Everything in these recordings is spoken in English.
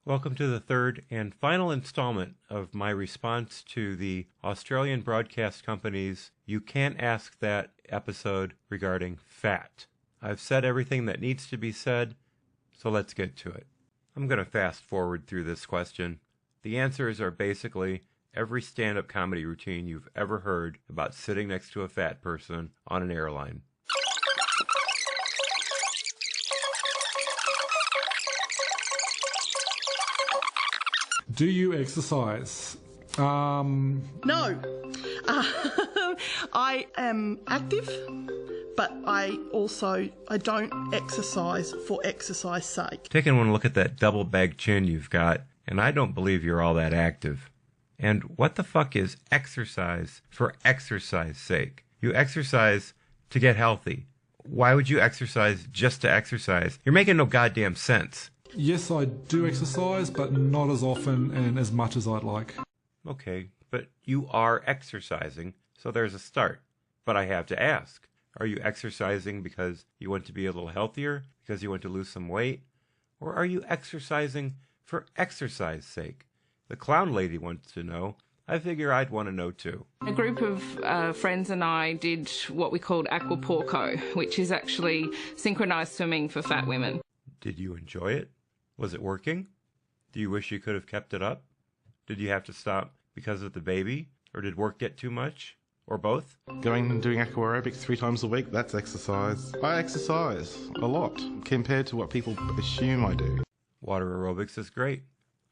Welcome to the third and final installment of my response to the Australian Broadcast Company's You Can't Ask That episode regarding fat. I've said everything that needs to be said, so let's get to it. I'm going to fast forward through this question. The answers are basically every stand-up comedy routine you've ever heard about sitting next to a fat person on an airline. Do you exercise? No. I am active, but I don't exercise for exercise sake. Taking one look at that double-bagged chin you've got, and I don't believe you're all that active. And what the fuck is exercise for exercise sake? You exercise to get healthy. Why would you exercise just to exercise? You're making no goddamn sense. Yes, I do exercise, but not as often and as much as I'd like. Okay, but you are exercising, so there's a start. But I have to ask, are you exercising because you want to be a little healthier, because you want to lose some weight? Or are you exercising for exercise sake? The clown lady wants to know. I figure I'd want to know too. A group of friends and I did what we called aquaporco, which is actually synchronized swimming for fat women. Did you enjoy it? Was it working? Do you wish you could have kept it up? Did you have to stop because of the baby? Or did work get too much? Or both? Going and doing aqua aerobics 3 times a week, that's exercise. I exercise a lot compared to what people assume I do. Water aerobics is great.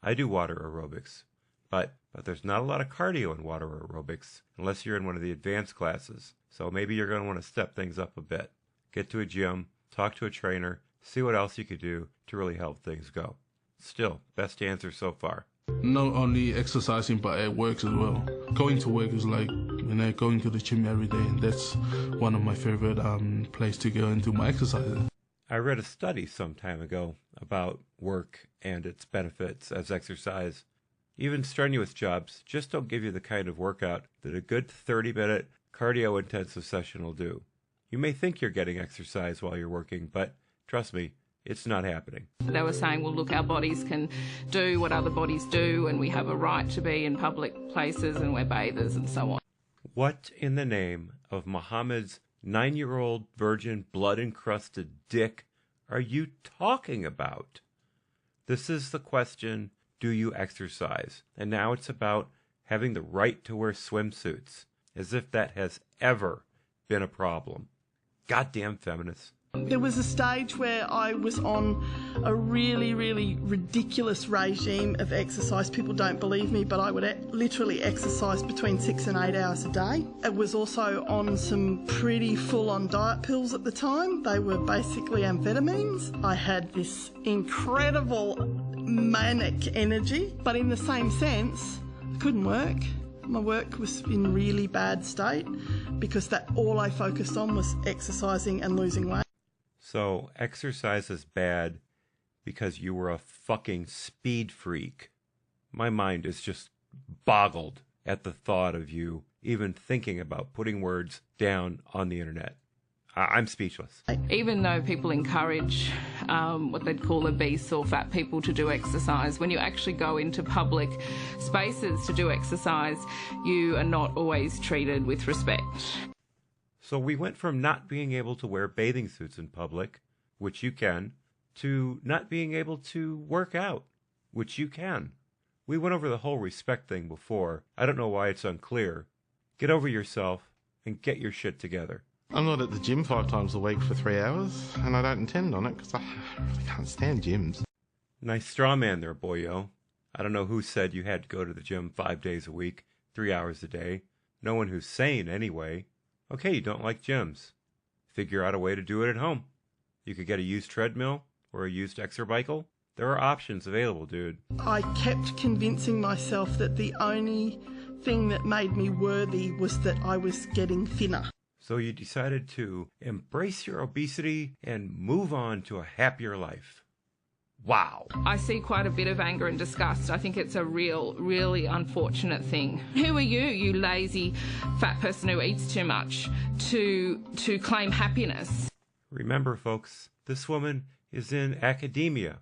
I do water aerobics. But there's not a lot of cardio in water aerobics unless you're in one of the advanced classes. So maybe you're going to want to step things up a bit. Get to a gym, talk to a trainer, see what else you could do to really help things go. Still, best answer so far. Not only exercising, but at work as well. Going to work is like, going to the gym every day, and that's one of my favorite places to go and do my exercises. I read a study some time ago about work and its benefits as exercise. Even strenuous jobs just don't give you the kind of workout that a good 30-minute cardio-intensive session will do. You may think you're getting exercise while you're working, but trust me, it's not happening. They were saying, well, look, our bodies can do what other bodies do, and we have a right to be in public places, and we're bathers and so on. What in the name of Muhammad's 9-year-old virgin blood-encrusted dick are you talking about? This is the question, do you exercise? And now it's about having the right to wear swimsuits, as if that has ever been a problem. Goddamn feminists. There was a stage where I was on a really, really ridiculous regime of exercise. People don't believe me, but I would literally exercise between 6 and 8 hours a day. I was also on some pretty full-on diet pills at the time. They were basically amphetamines. I had this incredible manic energy, but in the same sense, I couldn't work. My work was in really bad state because all I focused on was exercising and losing weight. So exercise is bad because you were a fucking speed freak. My mind is just boggled at the thought of you even thinking about putting words down on the internet. I'm speechless. Even though people encourage what they'd call obese or fat people to do exercise, when you actually go into public spaces to do exercise, you are not always treated with respect. So we went from not being able to wear bathing suits in public, which you can, to not being able to work out, which you can. We went over the whole respect thing before. I don't know why it's unclear. Get over yourself and get your shit together. I'm not at the gym 5 times a week for 3 hours, and I don't intend on it because I really can't stand gyms. Nice straw man there, boyo. I don't know who said you had to go to the gym 5 days a week, 3 hours a day. No one who's sane anyway. Okay, you don't like gyms. Figure out a way to do it at home. You could get a used treadmill or a used exerbicycle. There are options available, dude. I kept convincing myself that the only thing that made me worthy was that I was getting thinner. So you decided to embrace your obesity and move on to a happier life. Wow. I see quite a bit of anger and disgust. I think it's a really unfortunate thing. Who are you, you lazy fat person who eats too much, to claim happiness? Remember, folks, this woman is in academia.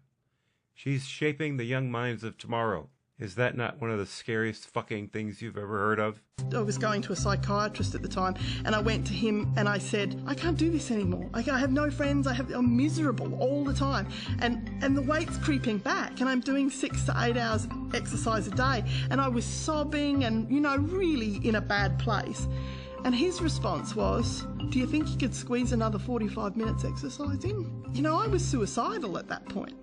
She's shaping the young minds of tomorrow. Is that not one of the scariest fucking things you've ever heard of? I was going to a psychiatrist at the time, and I went to him and I said, I can't do this anymore. I have no friends. I'm miserable all the time. And the weight's creeping back, and I'm doing 6 to 8 hours exercise a day. And I was sobbing and, really in a bad place. And his response was, do you think you could squeeze another 45 minutes exercise in? I was suicidal at that point.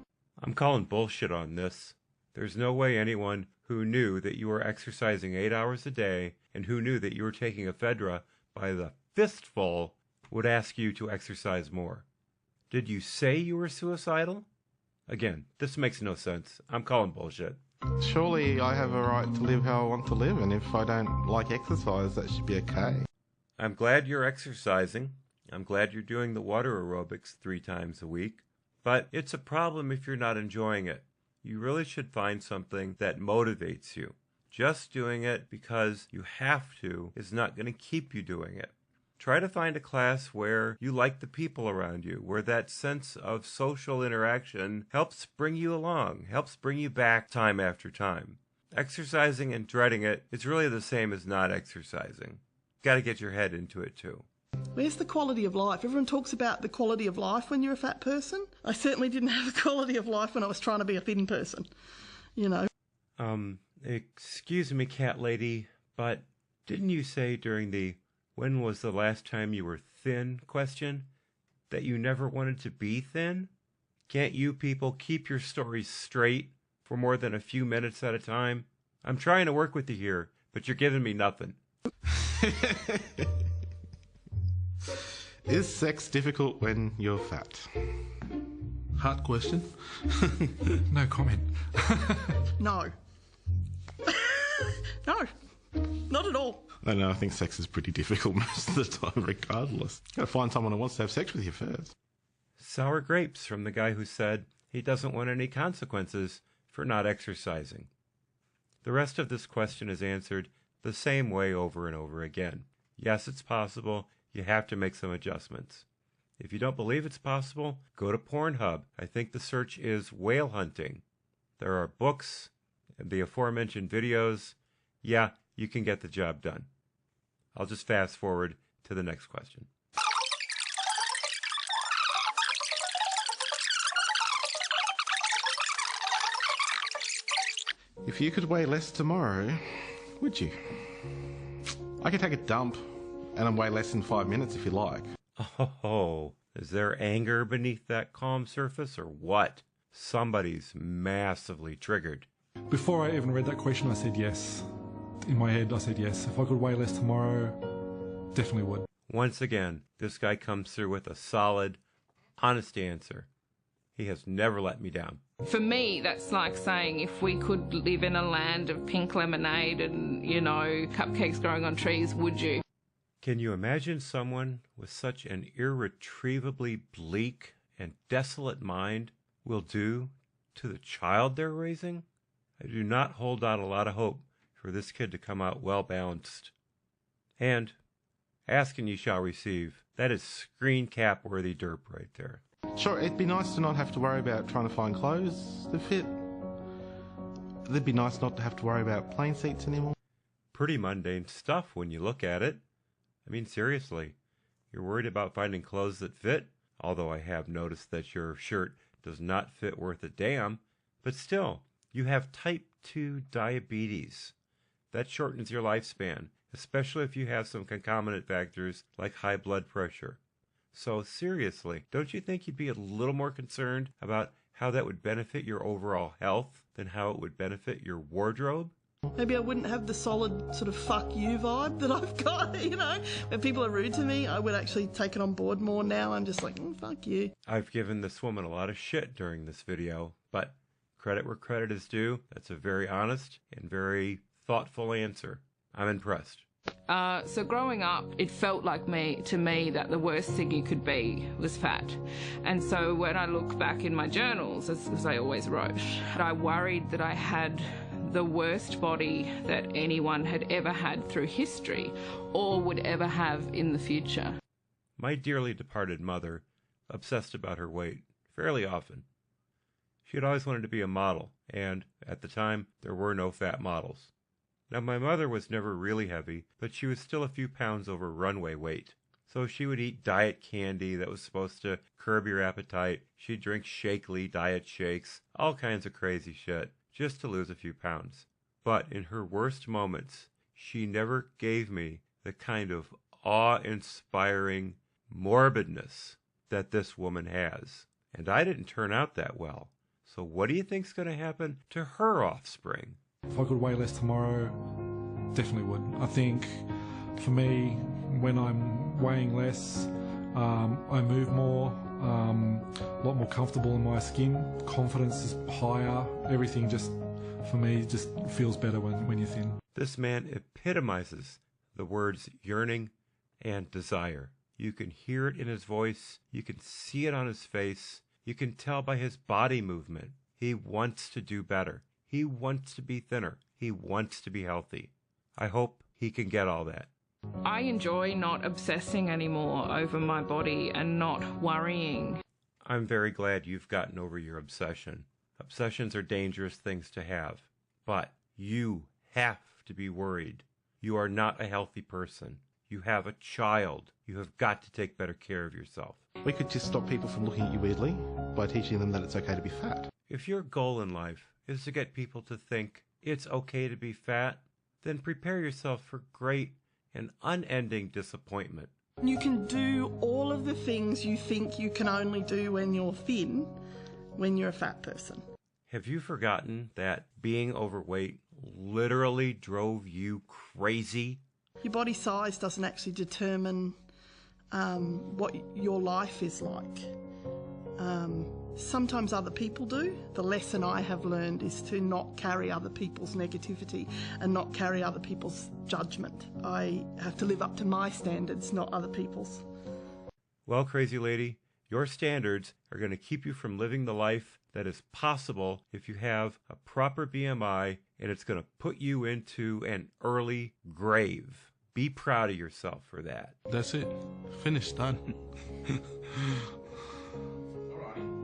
I'm calling bullshit on this. There's no way anyone who knew that you were exercising 8 hours a day and who knew that you were taking ephedra by the fistful would ask you to exercise more. Did you say you were suicidal? Again, this makes no sense. I'm calling bullshit. Surely I have a right to live how I want to live, and if I don't like exercise, that should be okay. I'm glad you're exercising. I'm glad you're doing the water aerobics 3 times a week. But it's a problem if you're not enjoying it. You really should find something that motivates you. Just doing it because you have to is not going to keep you doing it. Try to find a class where you like the people around you, where that sense of social interaction helps bring you along, helps bring you back time after time. Exercising and dreading it is really the same as not exercising. Got to get your head into it too. Where's the quality of life? Everyone talks about the quality of life when you're a fat person. I certainly didn't have the quality of life when I was trying to be a thin person, Excuse me, cat lady, but didn't you say during the when was the last time you were thin question that you never wanted to be thin? Can't you people keep your stories straight for more than a few minutes at a time? I'm trying to work with you here, but you're giving me nothing. Is sex difficult when you're fat? Hard question. No comment. No. No, not at all. I know, I think sex is pretty difficult most of the time, regardless. Gotta find someone who wants to have sex with you first. Sour grapes from the guy who said he doesn't want any consequences for not exercising. The rest of this question is answered the same way over and over again. Yes, it's possible. You have to make some adjustments. If you don't believe it's possible, go to Pornhub. I think the search is whale hunting. There are books, the aforementioned videos. Yeah, you can get the job done. I'll just fast forward to the next question. If you could weigh less tomorrow, would you? I could take a dump and I'd weigh less in 5 minutes if you like. Oh, is there anger beneath that calm surface or what? Somebody's massively triggered. Before I even read that question, I said yes. In my head, I said yes. If I could weigh less tomorrow, definitely would. Once again, this guy comes through with a solid, honest answer. He has never let me down. For me, that's like saying if we could live in a land of pink lemonade and, cupcakes growing on trees, would you? Can you imagine someone with such an irretrievably bleak and desolate mind will do to the child they're raising? I do not hold out a lot of hope for this kid to come out well-balanced. And, ask and ye shall receive. That is screen cap worthy derp right there. Sure, it'd be nice to not have to worry about trying to find clothes that fit. It'd be nice not to have to worry about plane seats anymore. Pretty mundane stuff when you look at it. I mean, seriously, you're worried about finding clothes that fit? Although I have noticed that your shirt does not fit worth a damn. But still, you have type 2 diabetes. That shortens your lifespan, especially if you have some concomitant factors like high blood pressure. So seriously, don't you think you'd be a little more concerned about how that would benefit your overall health than how it would benefit your wardrobe? Maybe I wouldn't have the solid sort of fuck you vibe that I've got, When people are rude to me, I would actually take it on board more now. I'm just like, fuck you. I've given this woman a lot of shit during this video, but credit where credit is due. That's a very honest and very thoughtful answer. I'm impressed. So growing up, it felt like to me that the worst thing you could be was fat. And so when I look back in my journals, as I always wrote, I worried that I had the worst body that anyone had ever had through history or would ever have in the future. My dearly departed mother obsessed about her weight fairly often. She had always wanted to be a model, and at the time, there were no fat models. Now, my mother was never really heavy, but she was still a few pounds over runway weight. So she would eat diet candy that was supposed to curb your appetite. She'd drink Shakely diet shakes, all kinds of crazy shit, just to lose a few pounds. But in her worst moments, she never gave me the kind of awe-inspiring morbidness that this woman has. And I didn't turn out that well. So what do you think's going to happen to her offspring? If I could weigh less tomorrow, definitely would. I think for me, when I'm weighing less, I move more, a lot more comfortable in my skin, confidence is higher, everything just, for me, just feels better when you're thin. This man epitomizes the words yearning and desire. You can hear it in his voice, you can see it on his face, you can tell by his body movement. He wants to do better. He wants to be thinner. He wants to be healthy. I hope he can get all that. I enjoy not obsessing anymore over my body and not worrying. I'm very glad you've gotten over your obsession. Obsessions are dangerous things to have, but you have to be worried. You are not a healthy person. You have a child. You have got to take better care of yourself. We could just stop people from looking at you weirdly by teaching them that it's okay to be fat. If your goal in life is to get people to think it's okay to be fat, then prepare yourself for great and unending disappointment. You can do all of the things you think you can only do when you're thin, when you're a fat person. Have you forgotten that being overweight literally drove you crazy? Your body size doesn't actually determine what your life is like. Sometimes other people do. The lesson I have learned is to not carry other people's negativity and not carry other people's judgment. I have to live up to my standards, not other people's. Well, crazy lady, your standards are going to keep you from living the life that is possible if you have a proper BMI, and it's going to put you into an early grave. Be proud of yourself for that. That's it. Finished, done.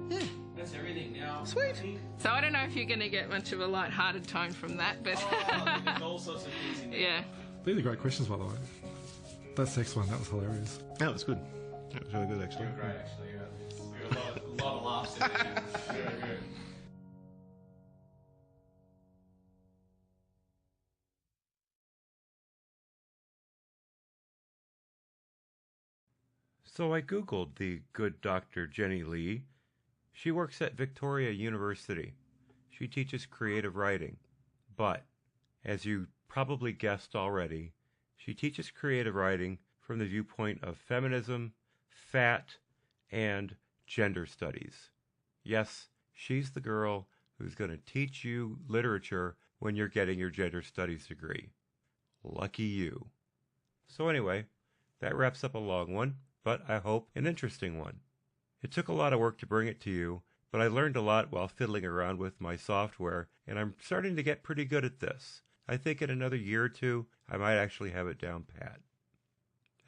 Yeah. That's everything now. Sweet. So I don't know if you're going to get much of a light-hearted tone from that, but There's all sorts of things in there. yeah. These are great questions, by the way. That sex one, that was hilarious. That was good. That was really good, actually. Great, actually. Yeah. We got a lot of laughs in there. Very good. So I Googled the good Dr. Jenny Lee. She works at Victoria University. She teaches creative writing. But, as you probably guessed already, she teaches creative writing from the viewpoint of feminism, fat, and gender studies. Yes, she's the girl who's going to teach you literature when you're getting your gender studies degree. Lucky you. So anyway, that wraps up a long one, but I hope an interesting one. It took a lot of work to bring it to you, but I learned a lot while fiddling around with my software, and I'm starting to get pretty good at this. I think in another year or two, I might actually have it down pat.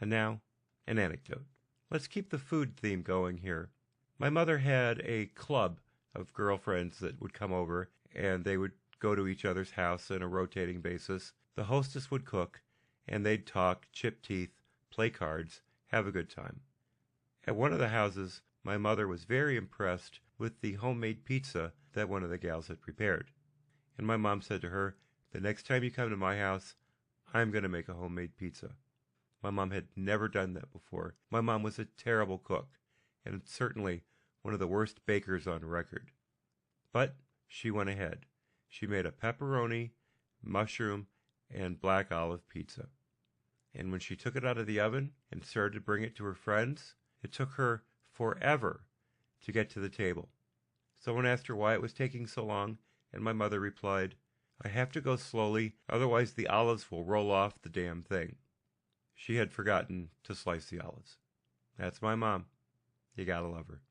And now, an anecdote. Let's keep the food theme going here. My mother had a club of girlfriends that would come over, and they would go to each other's house on a rotating basis. The hostess would cook, and they'd talk, chip teeth, play cards, have a good time. At one of the houses, my mother was very impressed with the homemade pizza that one of the gals had prepared. And my mom said to her, "The next time you come to my house, I'm going to make a homemade pizza." My mom had never done that before. My mom was a terrible cook, and certainly one of the worst bakers on record. But she went ahead. She made a pepperoni, mushroom, and black olive pizza. And when she took it out of the oven and started to bring it to her friends, it took her forever to get to the table. Someone asked her why it was taking so long, and my mother replied, "I have to go slowly, otherwise the olives will roll off the damn thing." She had forgotten to slice the olives. That's my mom. You gotta love her.